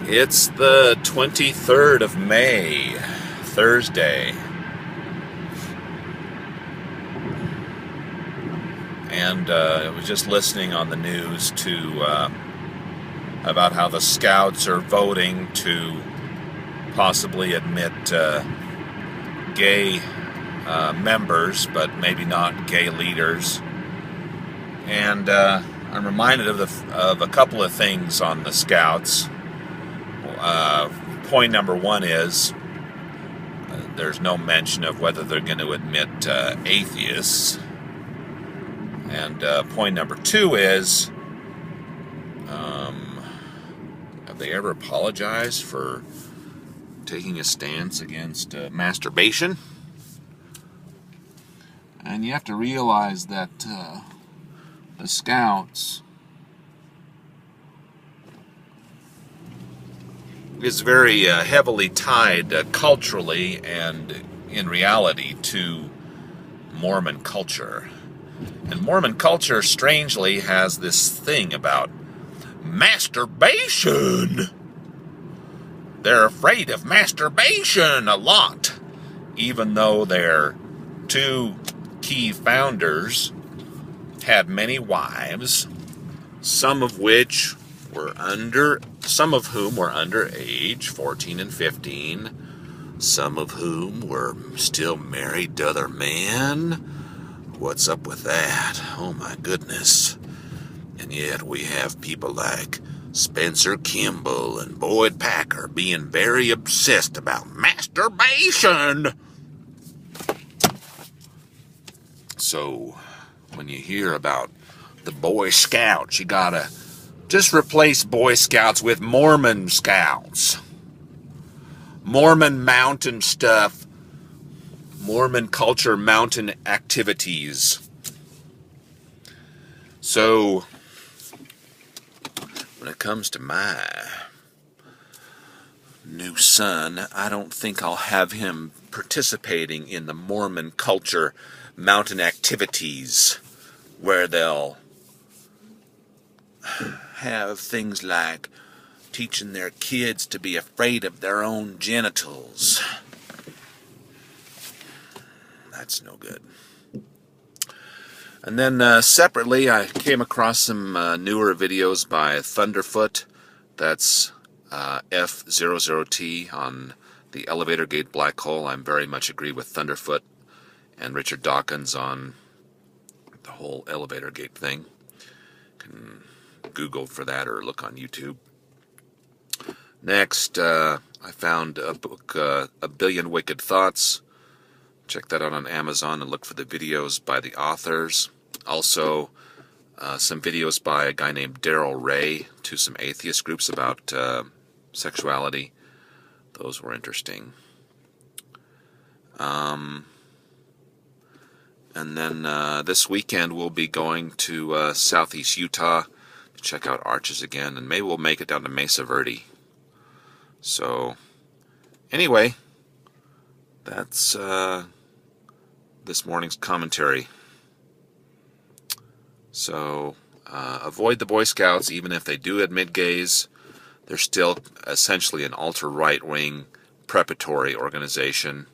It's the 23rd of May, Thursday, and I was just listening on the news to about how the Scouts are voting to possibly admit gay members, but maybe not gay leaders. And I'm reminded of a couple of things on the Scouts. Point number one is there's no mention of whether they're going to admit atheists. And point number two is, have they ever apologized for taking a stance against masturbation? And you have to realize that the Scouts is very heavily tied culturally and in reality to Mormon culture. And Mormon culture, strangely, has this thing about masturbation. They're afraid of masturbation a lot, even though their two key founders had many wives, some of whom were underage, 14 and 15, some of whom were still married to other men. What's up with that? Oh my goodness. And yet we have people like Spencer Kimball and Boyd Packer being very obsessed about masturbation. So when you hear about the Boy Scouts, you gotta just replace Boy Scouts with Mormon Scouts. Mormon mountain stuff. Mormon culture, mountain activities. So, when it comes to my new son, I don't think I'll have him participating in the Mormon culture, mountain activities, where they'll have things like teaching their kids to be afraid of their own genitals. That's no good. And then separately, I came across some newer videos by Thunderfoot. That's F00T on the Elevatorgate black hole. I very much agree with Thunderfoot and Richard Dawkins on the whole Elevatorgate thing. You can Google for that or look on YouTube. Next, I found a book, A Billion Wicked Thoughts. Check that out on Amazon and look for the videos by the authors. Also, some videos by a guy named Darrel Ray to some atheist groups about sexuality. Those were interesting. And then this weekend we'll be going to southeast Utah to check out Arches again, and maybe we'll make it down to Mesa Verde. So, anyway, that's this morning's commentary. So, avoid the Boy Scouts. Even if they do admit gays, they're still essentially an ultra-right-wing preparatory organization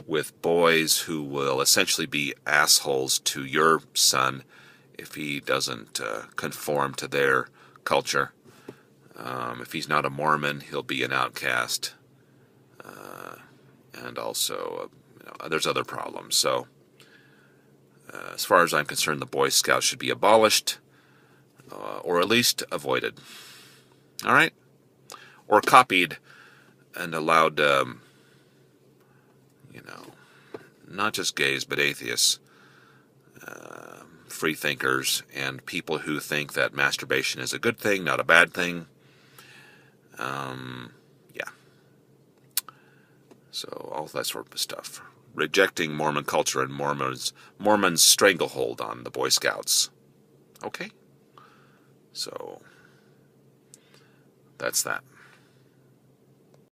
with boys who will essentially be assholes to your son if he doesn't conform to their culture. If he's not a Mormon, he'll be an outcast. And also, there's other problems. So, as far as I'm concerned, the Boy Scouts should be abolished, or at least avoided. All right? Or copied and allowed, not just gays, but atheists, free thinkers, and people who think that masturbation is a good thing, not a bad thing. So, all that sort of stuff. Rejecting Mormon culture and Mormons' stranglehold on the Boy Scouts. Okay? So, that's that.